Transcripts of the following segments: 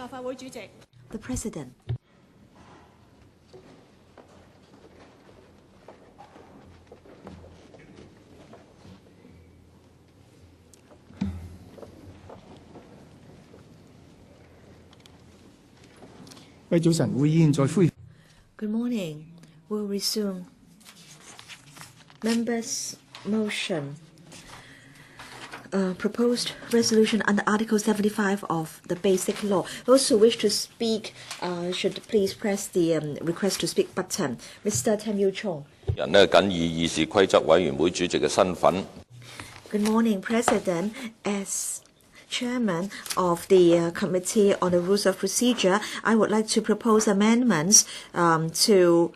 The President. Good morning. We'll resume. Members Motion. Proposed resolution under Article 75 of the Basic Law. Those who wish to speak should please press the request to speak button. Mr. Tam Yiu-chung. Good morning, President. As Chairman of the Committee on the Rules of Procedure, I would like to propose amendments to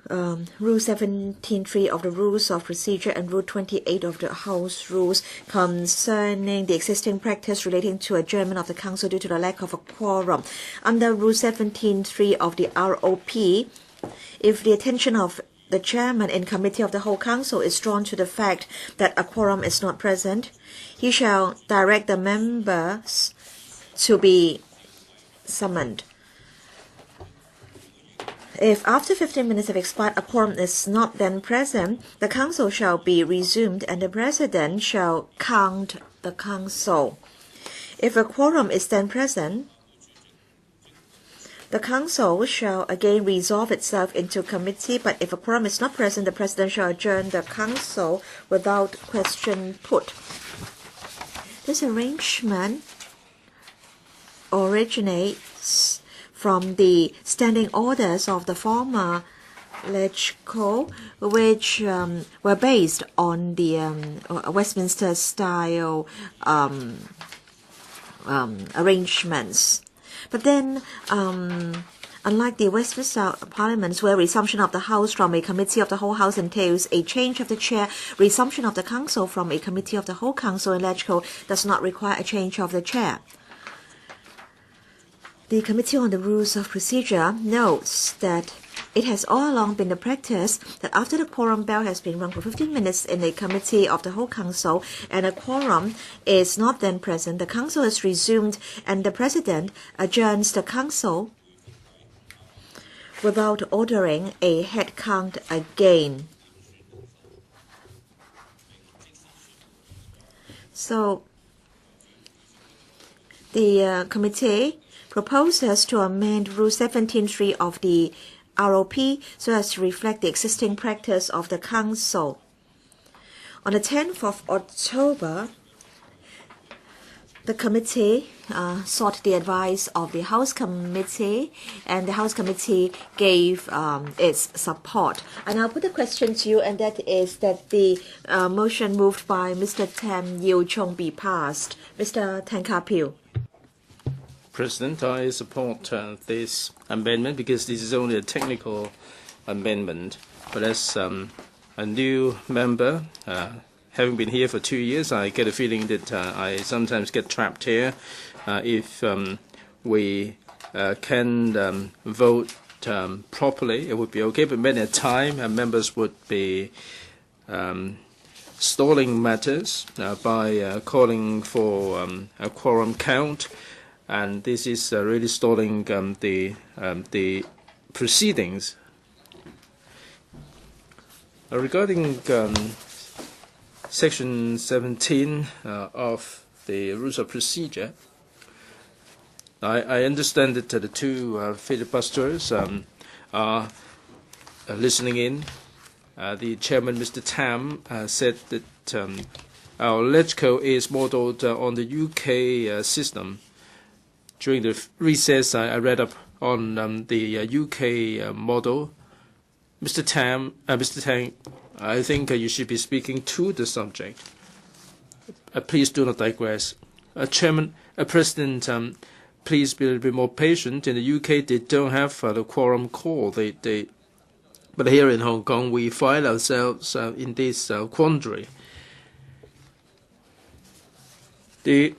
Rule 17.3 of the Rules of Procedure and Rule 28 of the House Rules concerning the existing practice relating to adjournment of the Council due to the lack of a quorum. Under Rule 17.3 of the ROP, if the attention of the Chairman in Committee of the Whole Council is drawn to the fact that a quorum is not present, he shall direct the members to be summoned. If after 15 minutes have expired a quorum is not then present, the Council shall be resumed and the President shall count the Council. If a quorum is then present, the Council shall again resolve itself into committee, but if a quorum is not present, the President shall adjourn the Council without question put. This arrangement originates from the standing orders of the former LegCo, which were based on the Westminster-style arrangements. But then, unlike the Westminster Parliaments, where resumption of the House from a Committee of the Whole House entails a change of the chair, resumption of the Council from a Committee of the Whole Council in LegCo does not require a change of the chair. The Committee on the Rules of Procedure notes that it has all along been the practice that after the quorum bell has been rung for 15 minutes in a Committee of the Whole Council and a quorum is not then present, the Council is resumed and the President adjourns the Council without ordering a head count again. So, the committee proposes to amend Rule 17.3 of the ROP so as to reflect the existing practice of the Council. On the 10th of October, the committee sought the advice of the House Committee, and the House Committee gave its support. And I'll put a question to you, and that is that the motion moved by Mr. Tam Yiu-chung be passed. Mr. Ka-piu. President, I support this amendment because this is only a technical amendment. But as a new member, having been here for 2 years, I get a feeling that I sometimes get trapped here. If we can vote properly, it would be okay. But many a time, members would be stalling matters by calling for a quorum count. And this is really stalling the proceedings. Regarding Section 17 of the Rules of Procedure, I understand that the two filibusters are listening in. The chairman, Mr. Tam, said that our LegCo is modeled on the UK system. During the recess, I read up on the UK model. Mr. Tang, I think you should be speaking to the subject. Please do not digress. President, please be a little bit more patient. In the UK, they don't have the quorum call. But here in Hong Kong, we find ourselves in this quandary. The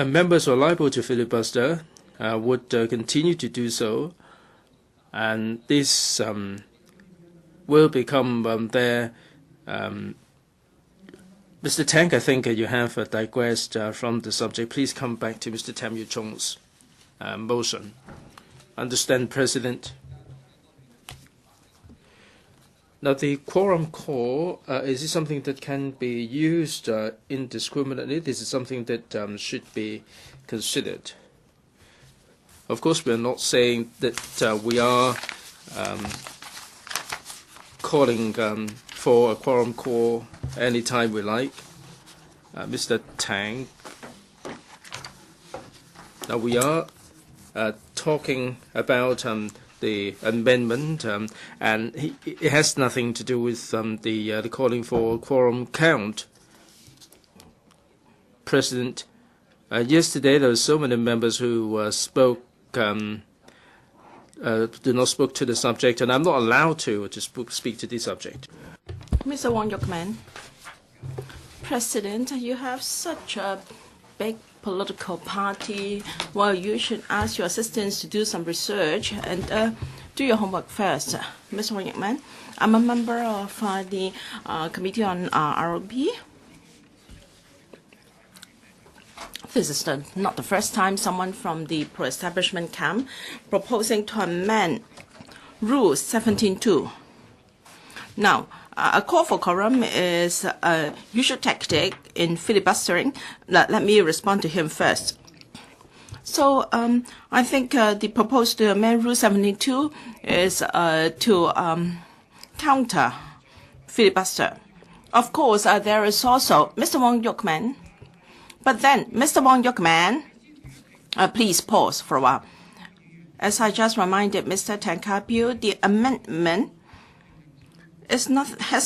members who are liable to filibuster would continue to do so, and this will become their Mr. Tang, I think you have digressed from the subject. Please come back to Mr. Tam Yiu-chung's motion. Understand, President? Now, the quorum call, is it something that can be used indiscriminately? This is something that should be considered. Of course, we are not saying that we are calling for a quorum call anytime we like. Mr. Tang, now we are talking about the amendment, and it has nothing to do with the calling for quorum count. President, yesterday there were so many members who spoke, do not speak to the subject, and I'm not allowed to speak to the subject. Mr. Yuk-man, President, you have such a big political party. Well, you should ask your assistants to do some research and do your homework first. Mr. Yuk-man, I'm a member of the Committee on ROP. This is not the first time someone from the pro-establishment camp proposing to amend Rule 17.2. Now, a call for quorum is a usual tactic in filibustering. Let me respond to him first. So I think the proposed to amend Rule 17.2 is to counter filibuster. Of course, there is also Mr. Yuk-man. But then, Mr. Yuk-man, please pause for a while. As I just reminded Mr. Ka-piu, the amendment has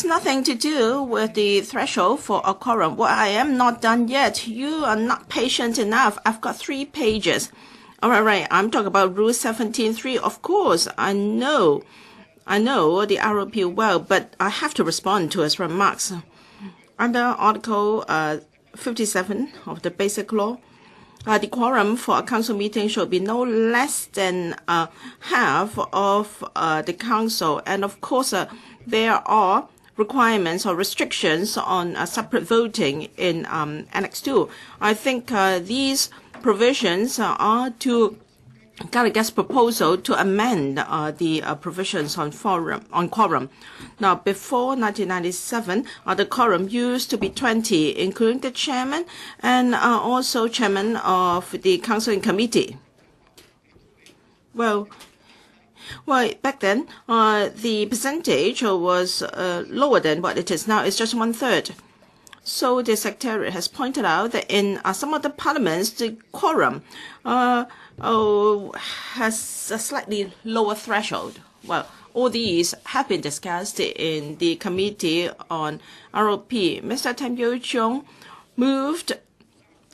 nothing to do with the threshold for a quorum. Well, I am not done yet. You are not patient enough. I've got 3 pages. All right, I'm talking about Rule 17.3. Of course, I know the ROP well, but I have to respond to his remarks. Under Article 57 of the Basic Law, the quorum for a council meeting should be no less than half of the council. And of course, there are requirements or restrictions on separate voting in Annex 2. I think these provisions are to Gallagher's proposal to amend the provisions on quorum. Now, before 1997, the quorum used to be 20, including the chairman and also chairman of the council and committee. Well, back then, the percentage was lower than what it is now. It's just 1/3. So the Secretariat has pointed out that in some of the parliaments, the quorum has a slightly lower threshold. Well, all these have been discussed in the Committee on ROP. Mr. Tam Yiu-chung moved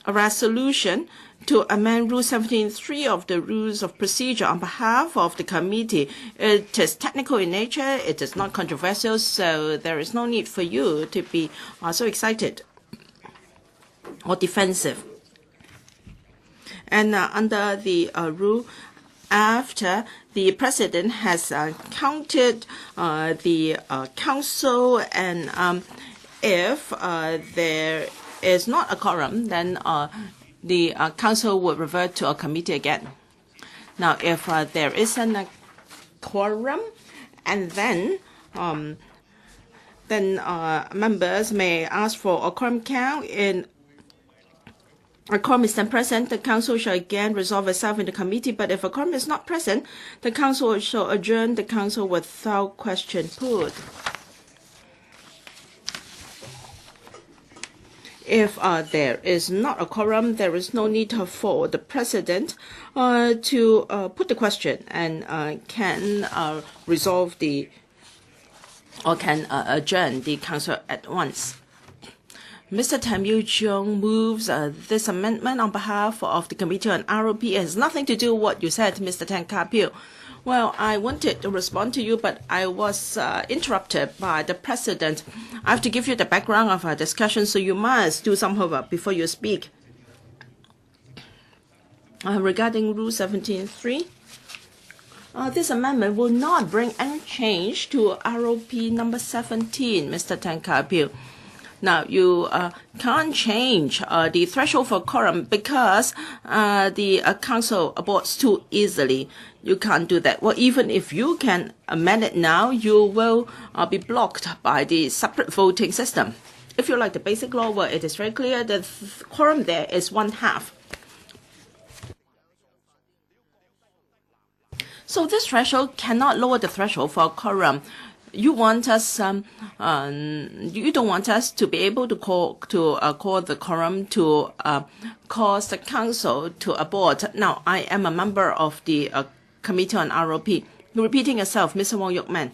a resolution to amend Rule 17.3 of the Rules of Procedure on behalf of the committee. It is technical in nature. It is not controversial, so there is no need for you to be so excited or defensive. And under the rule, after the president has counted the council, and if there is not a quorum, then the council would revert to a committee again. Now, if there isn't a quorum, and then members may ask for a quorum count. In a quorum is then present, the council shall again resolve itself in the committee. But if a quorum is not present, the council shall adjourn the council without question put. If there is not a quorum, there is no need for the president to put the question and can resolve can adjourn the council at once. Mr. Tam Yiu-chung moves this amendment on behalf of the Committee on ROP. It has nothing to do with what you said, Mr. Ka-piu. Well, I wanted to respond to you, but I was interrupted by the president. I have to give you the background of our discussion, so you must do some homework before you speak. Regarding Rule 17.3, this amendment will not bring any change to ROP number 17, Mr. Ka-piu. Now, you can't change the threshold for quorum because the council aborts too easily. You can't do that. Well, even if you can amend it now, you will be blocked by the separate voting system. If you like the basic law, well, it is very clear that quorum there is 1/2. So this threshold cannot lower the threshold for quorum. You want us, you don't want us to be able to call the quorum to cause the council to abort. Now, I am a member of the Committee on ROP. Repeating yourself, Mr. Wong Yuk-man,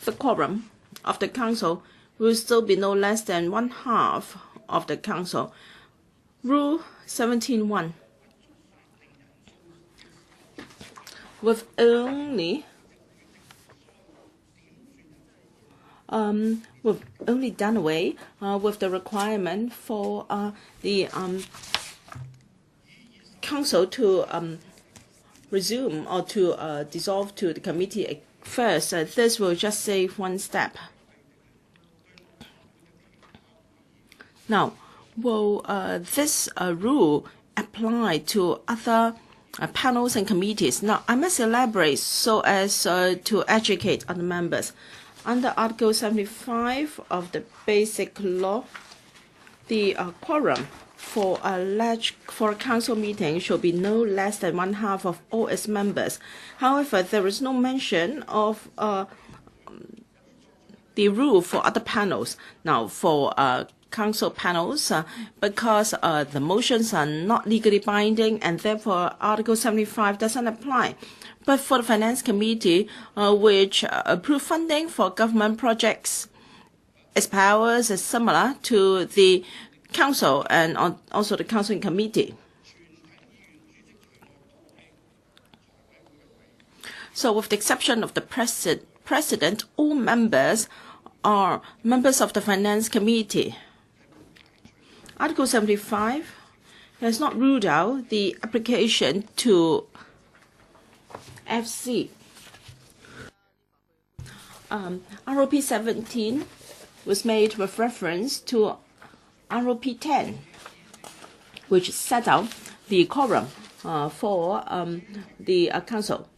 the quorum of the council will still be no less than 1/2 of the council. Rule 17.1. With only done away with the requirement for the council to resume or to dissolve to the committee first. This will just save one step. Now, will this rule apply to other panels and committees? Now, I must elaborate so as to educate other members. Under Article 75 of the Basic Law, the quorum for a council meeting should be no less than 1/2 of all its members. However, there is no mention of the rule for other panels. Now, for council panels, because the motions are not legally binding and therefore Article 75 doesn't apply. But for the Finance Committee, which approve funding for government projects, its powers is similar to the council and also the Council Committee. So with the exception of the President, all members are members of the Finance Committee. Article 75 has not ruled out the application to FC. ROP 17 was made with reference to ROP 10, which set out the quorum for the council.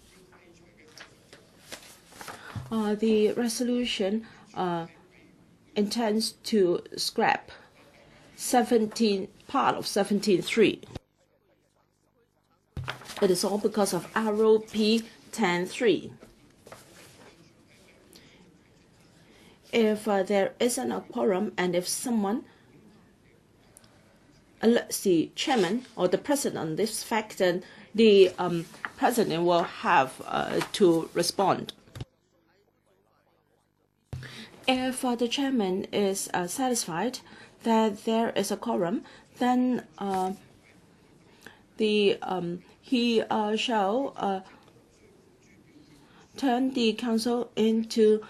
The resolution intends to scrap part of 17.3. It is all because of ROP 10.3. If there isn't a quorum and if someone alerts the chairman or the president on this fact, then the president will have to respond. If the chairman is satisfied that there is a quorum, then he shall turn the council into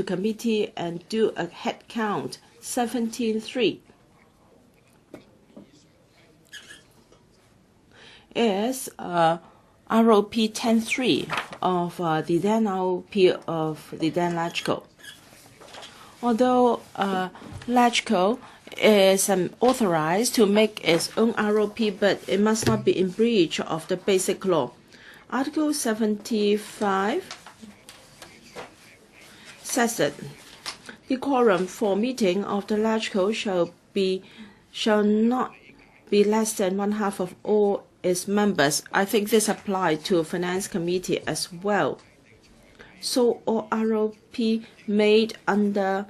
committee and do a head count 17.3. Is ROP 10.3 of the then ROP of the then LegCo. Although LegCo is authorized to make its own ROP, but it must not be in breach of the Basic Law. Article 75 says that the quorum for meeting of the LegCo shall not be less than 1/2 of all its members. I think this applies to Finance Committee as well. So all ROP made under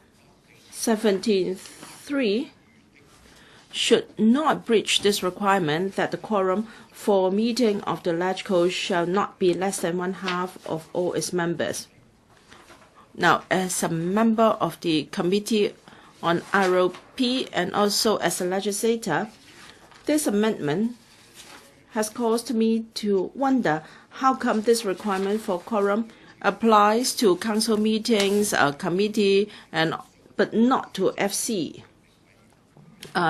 17.3 should not breach this requirement that the quorum for meeting of the LegCo shall not be less than 1/2 of all its members. Now, as a member of the Committee on ROP and also as a legislator, this amendment has caused me to wonder how come this requirement for quorum applies to council meetings, committee, but not to FC.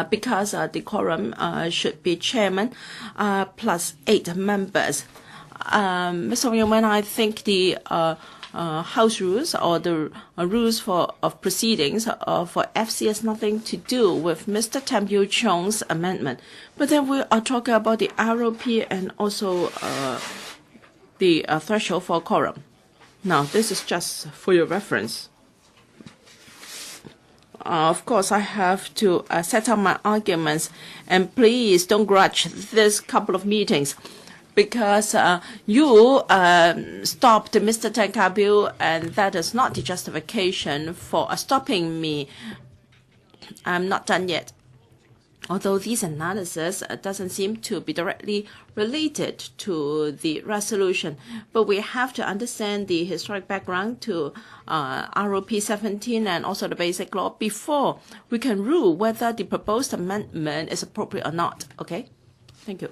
Because the quorum should be chairman plus 8 members. Mr. Wong, I think the House rules or the rules of proceedings for FC has nothing to do with Mr. Tam Yiu-chung's amendment. But then we are talking about the ROP and also the threshold for quorum. Now, this is just for your reference. Of course, I have to set up my arguments, and please don't grudge this couple of meetings, because you stopped Mr. Tan Ka-piu, and that is not the justification for stopping me. I'm not done yet. Although these analysis doesn't seem to be directly related to the resolution, but we have to understand the historic background to ROP 17 and also the Basic Law before we can rule whether the proposed amendment is appropriate or not. Okay? Thank you.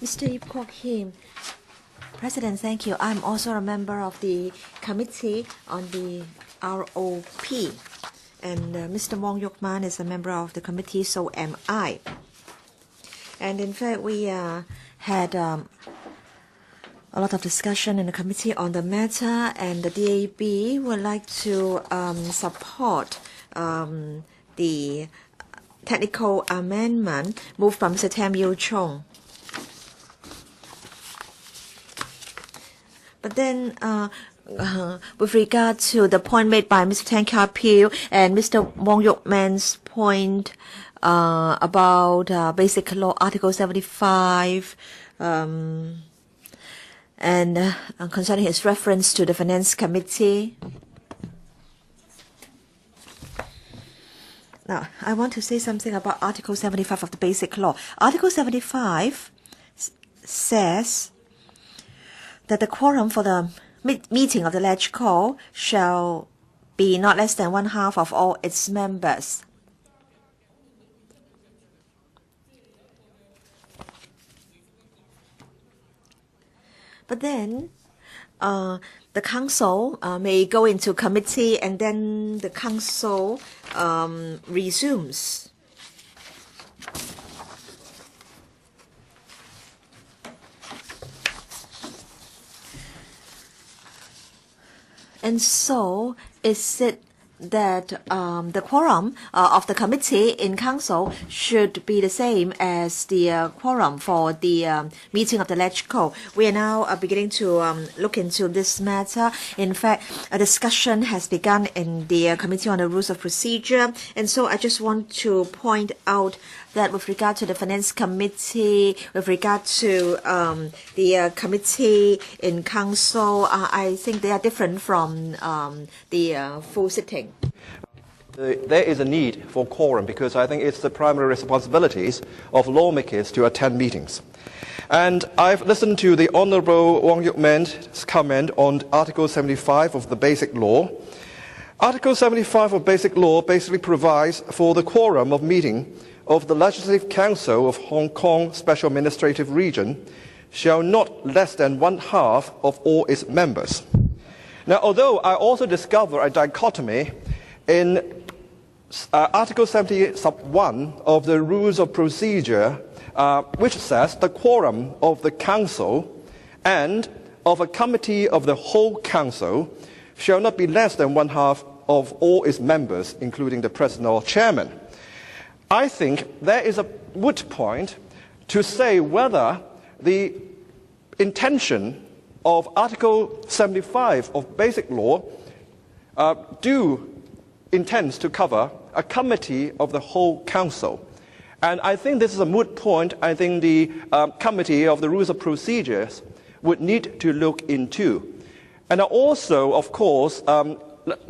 Mr. Kwok-him, President, thank you. I'm also a member of the Committee on the ROP. And Mr. Yuk-man is a member of the committee, so am I. And in fact, we had a lot of discussion in the committee on the matter, and the DAB would like to support the technical amendment moved by Mr. Tam Yiu-chung. But then, with regard to the point made by Mr. Tan Ka-piu and Mr. Yuk-man's point about Basic Law Article 75 and concerning his reference to the Finance Committee. Now, I want to say something about Article 75 of the Basic Law. Article 75 says that the quorum for the meeting of the LegCo shall be not less than 1/2 of all its members. But then the council may go into committee, and then the council resumes. And so, is it that the quorum of the committee in council should be the same as the quorum for the meeting of the LegCo? We are now beginning to look into this matter. In fact, a discussion has begun in the Committee on the Rules of Procedure. And so I just want to point out that with regard to the Finance Committee, with regard to the committee in council, I think they are different from the full sitting. There is a need for quorum because I think it's the primary responsibilities of lawmakers to attend meetings. And I've listened to the Honourable Yuk-man's comment on Article 75 of the Basic Law. Article 75 of Basic Law basically provides for the quorum of meeting of the Legislative Council of Hong Kong Special Administrative Region shall not less than 1/2 of all its members. Now, although I also discover a dichotomy in Article 70(1) of the Rules of Procedure, which says the quorum of the Council and of a committee of the whole Council shall not be less than 1/2 of all its members, including the President or Chairman. I think there is a moot point to say whether the intention of Article 75 of Basic Law intends to cover a committee of the whole Council. And I think this is a moot point. I think the Committee of the Rules of Procedures would need to look into. And I also, of course,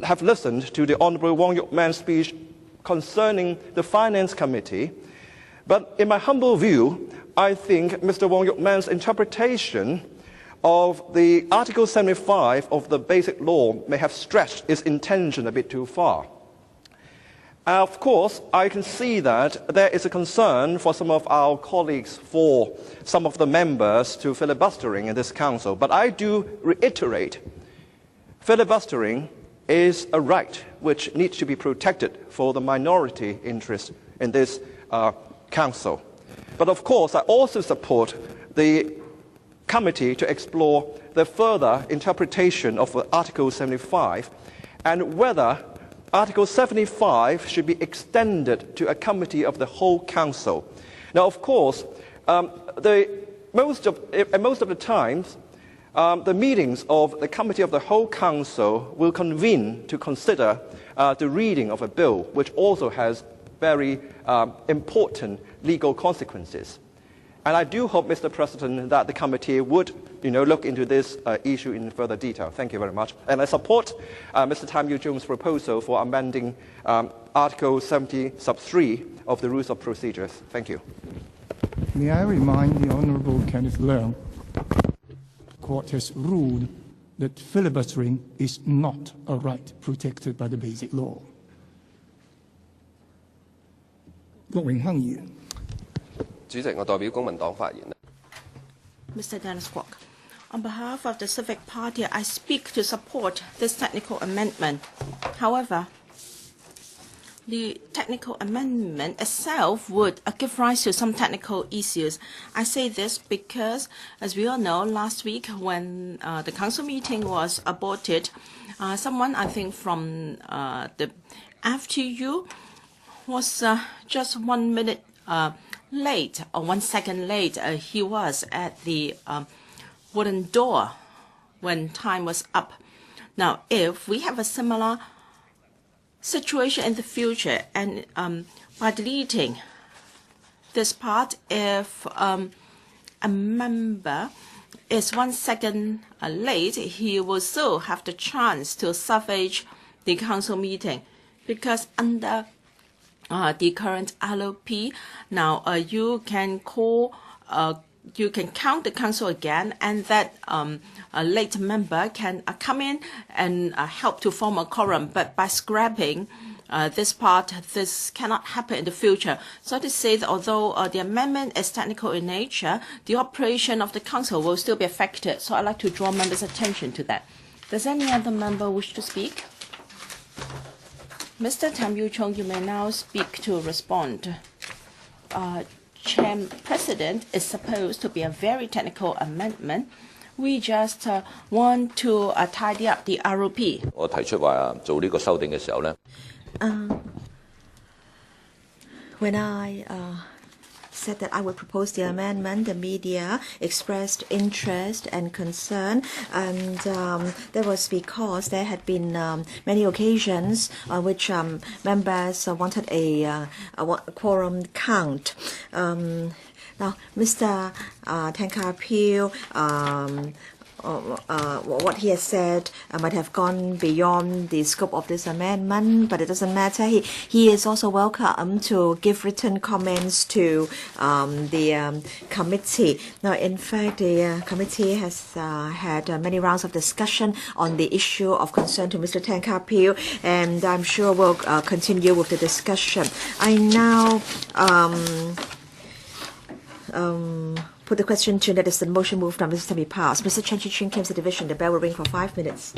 have listened to the Honourable Yuk-man's speech concerning the Finance Committee. But in my humble view, I think Mr. Yuk-man's interpretation of the Article 75 of the Basic Law may have stretched its intention a bit too far. Of course, I can see that there is a concern for some of our colleagues, for some of the members, to filibustering in this Council. But I do reiterate, filibustering is a right which needs to be protected for the minority interest in this Council. But of course, I also support the committee to explore the further interpretation of Article 75 and whether Article 75 should be extended to a committee of the whole council. Now, of course, most of the times, the meetings of the committee of the whole council will convene to consider the reading of a bill, which also has very important legal consequences. And I do hope, Mr. President, that the committee would look into this issue in further detail. Thank you very much. And I support Mr. Tam Yiu-chung's proposal for amending Article 70(3) of the Rules of Procedures. Thank you. May I remind the Honourable Kenneth Leung, the Court has ruled that filibustering is not a right protected by the Basic Law. Kwok-him. 主席，我代表公民黨發言。 Mr. Dennis Kwok. On behalf of the Civic Party, I speak to support this technical amendment. However, the technical amendment itself would give rise to some technical issues. I say this because, as we all know, last week when the council meeting was aborted, someone, I think from the FTU, was just 1 minute late, or 1 second late. He was at the wooden door when time was up. Now, if we have a similar situation in the future, and by deleting this part, if a member is 1 second late, he will still have the chance to salvage the council meeting, because under the current LOP, now you can count the council again, and that a late member can come in and help to form a quorum. But by scrapping this part, this cannot happen in the future. So to say that although the amendment is technical in nature, the operation of the council will still be affected. So I'd like to draw members' attention to that. Does any other member wish to speak? Mr. Tam Yiu-chung, you may now speak to respond. President is supposed to be a very technical amendment. We just want to tidy up the ROP. 我提出話做呢個修訂嘅時候呢 When I said that I would propose the amendment, the media expressed interest and concern, and that was because there had been many occasions on which members wanted a quorum count. Now, Mr. Ka-piu, what he has said might have gone beyond the scope of this amendment, but it doesn't matter. He is also welcome to give written comments to the committee. Now, in fact, the committee has had many rounds of discussion on the issue of concern to Mr. Ka-piu, and I'm sure we'll continue with the discussion. I now put the question to that is the motion moved on Mr. to be passed. Mr. Chen Chi-ching claims the division. The bell will ring for 5 minutes.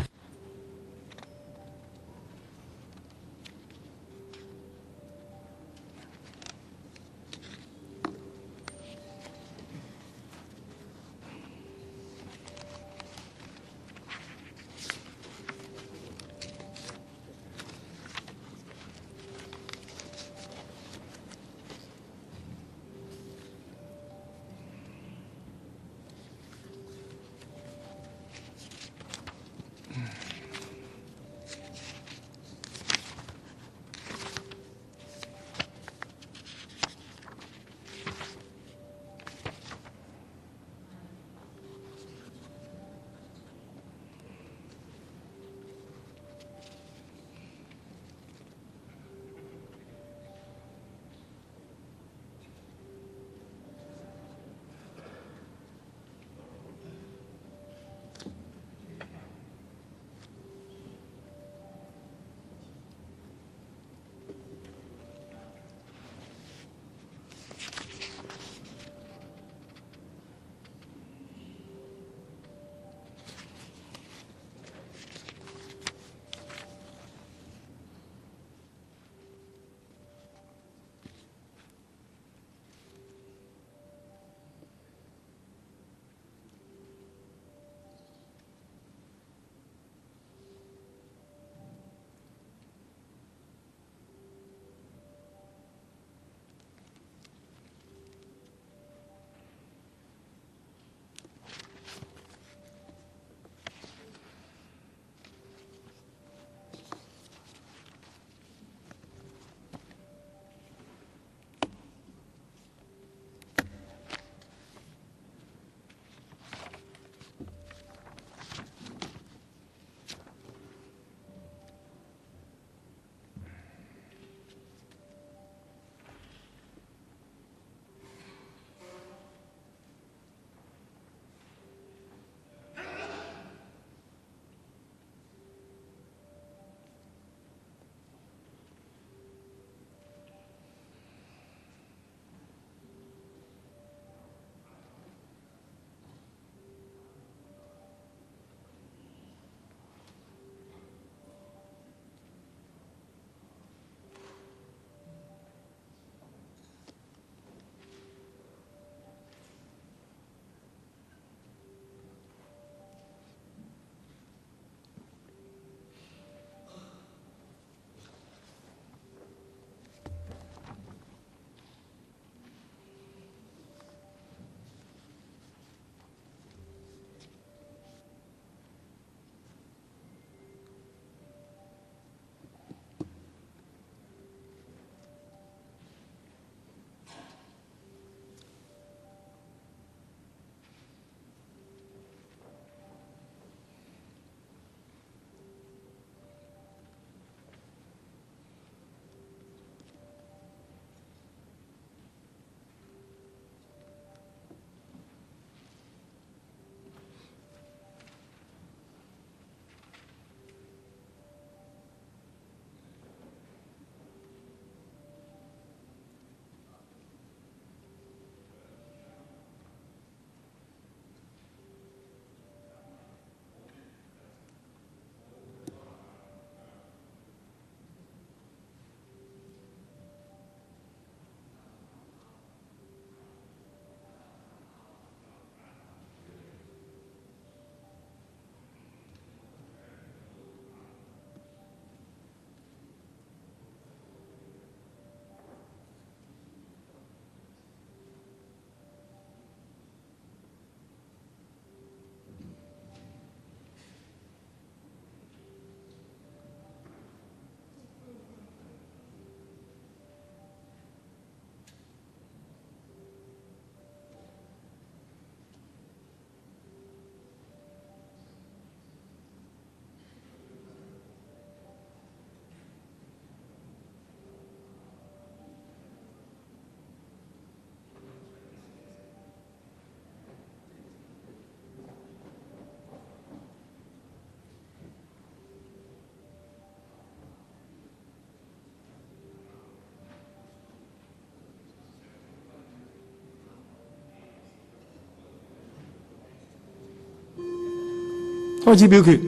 開始表決。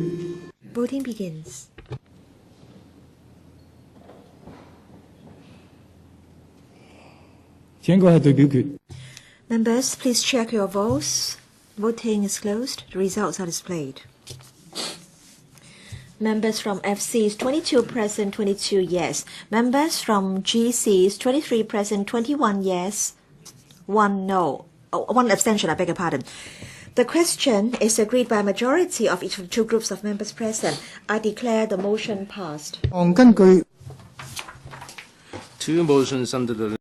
Voting begins. 請各位對表決。 Members, please check your votes. Voting is closed. The results are displayed. Members from FCs 22 present, 22 yes. Members from GCs 23 present, 21 yes, 1 no. Oh, 1 abstention, I beg your pardon. The question is agreed by a majority of each of the two groups of members present. I declare the motion passed. 根據 Two motions under the